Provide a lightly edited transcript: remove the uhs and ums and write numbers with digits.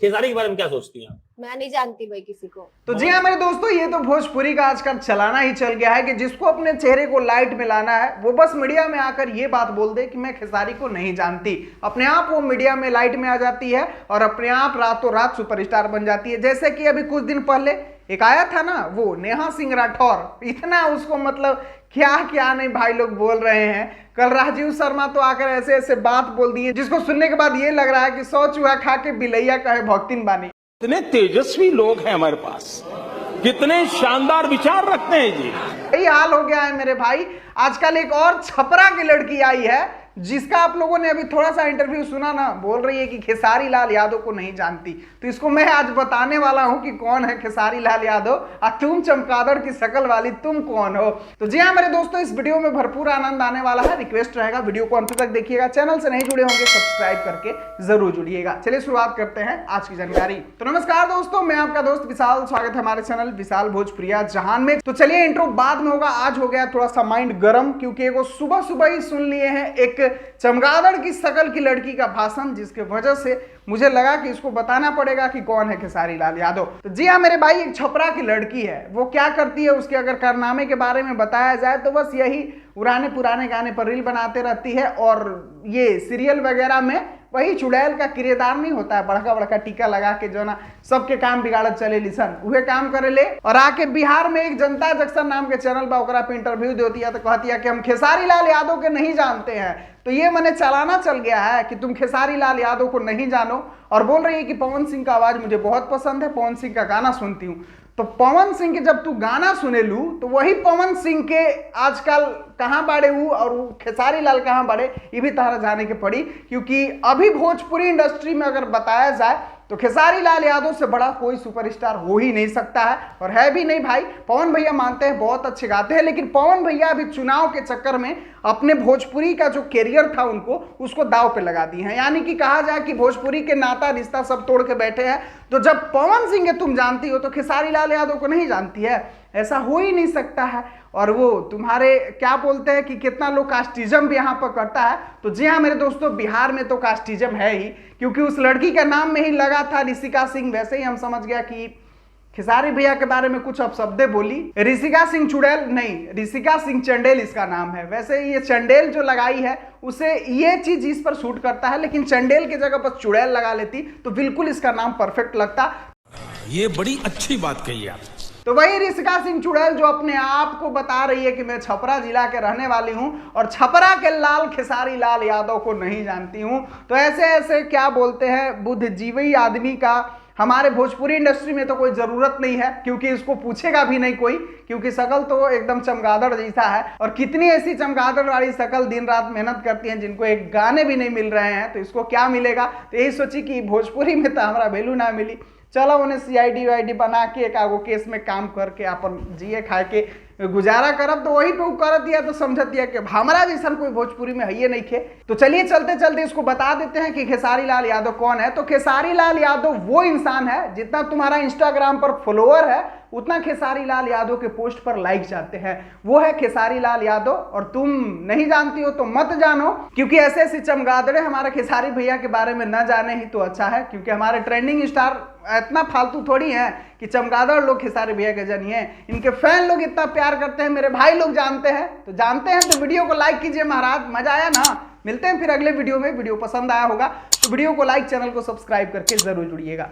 खेसारी के बारे में क्या सोचती हैं? मैं नहीं जानती भाई किसी को। तो जी हाँ मेरे दोस्तों, ये तो भोजपुरी का आजकल चलाना ही चल गया है कि जिसको अपने चेहरे को लाइट में लाना है वो बस मीडिया में आकर ये बात बोल दे कि मैं खेसारी को नहीं जानती। अपने आप वो मीडिया में लाइट में आ जाती है और अपने आप रातों रात सुपरस्टार बन जाती है। जैसे कि अभी कुछ दिन पहले एक आया था ना, वो नेहा सिंह राठौर, इतना उसको मतलब क्या क्या नहीं भाई लोग बोल रहे हैं। कल राजीव शर्मा तो आकर ऐसे ऐसे बात बोल दिए जिसको सुनने के बाद ये लग रहा है कि 100 चूहा खा के बिलैया कहे भक्तिन बानी। कितने तेजस्वी लोग हैं हमारे पास, कितने शानदार विचार रखते हैं जी। यही हाल हो गया है मेरे भाई। आजकल एक और छपरा की लड़की आई है जिसका आप लोगों ने अभी थोड़ा सा इंटरव्यू सुना ना, बोल रही है कि खेसारी लाल यादव को नहीं जानती। तो इसको मैं आज बताने वाला हूं कि कौन है खेसारी लाल यादव और तुम चमगादड़ की शकल वाली तुम कौन हो। तो जी हाँ मेरे दोस्तों, इस वीडियो में भरपूर आनंद आने वाला है। रिक्वेस्ट रहेगा वीडियो को अंत तक देखिएगा। चैनल से नहीं जुड़े होंगे सब्सक्राइब करके जरूर जुड़िएगा। चलिए शुरुआत करते हैं आज की जानकारी। तो नमस्कार दोस्तों, मैं आपका दोस्त विशाल, स्वागत है हमारे चैनल विशाल भोजपुरिया जहान में। तो चलिए इंट्रो बाद में होगा, आज हो गया थोड़ा सा माइंड गर्म क्योंकि वो सुबह सुबह ही सुन लिए हैं एक चमगादड़ की शकल की लड़की का भाषण, जिसके वजह से मुझे लगा कि इसको बताना पड़ेगा कि कौन है खेसारी लाल यादव। तो जी हाँ मेरे भाई, एक छपरा की लड़की है। वो क्या करती है, उसके अगर कारनामे के बारे में बताया जाए तो बस यही पुराने पुराने गाने पर रील बनाते रहती है और ये सीरियल वगैरह में वही चुड़ैल का किरदार नहीं होता है, बड़का बड़का टीका लगा के जो ना सबके काम बिगाड़त चले लिसन, उहे काम करे ले। और आके बिहार में एक जनता जंक्शन नाम के चैनल बा, ओकरा पे इंटरव्यू देती है तो कहती है कि हम खेसारी लाल यादव के नहीं जानते हैं। तो ये मैंने चलाना चल गया है कि तुम खेसारी लाल यादव को नहीं जानो, और बोल रही है कि पवन सिंह का आवाज मुझे बहुत पसंद है, पवन सिंह का गाना सुनती हूँ। तो पवन सिंह के जब तू गाना सुने लू तो वही पवन सिंह के आजकल कहाँ बाड़े हूँ और खेसारी लाल कहाँ बाड़े, ये भी तारा जाने के पड़ी। क्योंकि अभी भोजपुरी इंडस्ट्री में अगर बताया जाए तो खेसारी लाल यादव से बड़ा कोई सुपरस्टार हो ही नहीं सकता है, और है भी नहीं भाई। पवन भैया मानते हैं बहुत अच्छे गाते हैं, लेकिन पवन भैया अभी चुनाव के चक्कर में अपने भोजपुरी का जो कैरियर था उसको दाव पे लगा दिए हैं। यानी कि कहा जाए कि भोजपुरी के नाता रिश्ता सब तोड़ के बैठे हैं। तो जब पवन सिंह के तुम जानती हो तो खेसारी लाल यादव को नहीं जानती है, ऐसा हो ही नहीं सकता है। और वो तुम्हारे क्या बोलते हैं कि कितना लोग कास्टिज्म भी यहाँ पर करता है। तो जी हाँ मेरे दोस्तों, बिहार में तो कास्टिज्म है ही, क्योंकि उस लड़की के नाम में ही लगा था ऋषिका सिंह। वैसे ही हम समझ गया कि खेसारी भैया के बारे में कुछ अपशब्दे बोली। ऋषिका सिंह चुड़ैल नहीं, ऋषिका सिंह चंडेल इसका नाम है। वैसे ये चंडेल जो लगाई है उसे ये चीज इस पर सूट करता है, लेकिन चंडेल की जगह बस चुड़ैल लगा लेती तो बिल्कुल इसका नाम परफेक्ट लगता। ये बड़ी अच्छी बात कही आप। तो वही ऋषिका सिंह चुड़ैल जो अपने आप को बता रही है कि मैं छपरा जिला के रहने वाली हूं और छपरा के लाल खेसारी लाल यादव को नहीं जानती हूं। तो ऐसे ऐसे क्या बोलते हैं बुद्धिजीवी आदमी का हमारे भोजपुरी इंडस्ट्री में तो कोई जरूरत नहीं है, क्योंकि इसको पूछेगा भी नहीं कोई, क्योंकि शकल तो एकदम चमगादड़ जैसा है। और कितनी ऐसी चमगादड़ वाली शकल दिन रात मेहनत करती हैं जिनको एक गाने भी नहीं मिल रहे हैं, तो इसको क्या मिलेगा। तो यही सोची कि भोजपुरी में तो हमारा वैल्यू ना मिली, चलो उन्हें CID वाईडी बना के एक आगो केस में काम करके अपन जिए खाए के गुजारा करब। तो वही पे कर दिया तो समझ दिया कि हमारा जैसा कोई भोजपुरी में है ये नहीं खे। तो चलिए चलते चलते इसको बता देते हैं कि खेसारी लाल यादव कौन है। तो खेसारी लाल यादव वो इंसान है, जितना तुम्हारा इंस्टाग्राम पर फॉलोअर है उतना खेसारी लाल यादव के पोस्ट पर लाइक जाते हैं, वो है खेसारी लाल यादव। और तुम नहीं जानती हो तो मत जानो, क्योंकि ऐसे ऐसे चमगादड़े हमारे खेसारी भैया के बारे में न जाने ही तो अच्छा है। क्योंकि हमारे ट्रेंडिंग स्टार इतना फालतू थोड़ी है कि चमगादड़ लोग खेसारी भैया के जानिए, इनके फैन लोग इतना प्यार करते हैं, मेरे भाई लोग जानते हैं। तो वीडियो को लाइक कीजिए महाराज, मजा आया ना। मिलते हैं फिर अगले वीडियो में। वीडियो पसंद आया होगा तो वीडियो को लाइक, चैनल को सब्सक्राइब करके जरूर जुड़िएगा।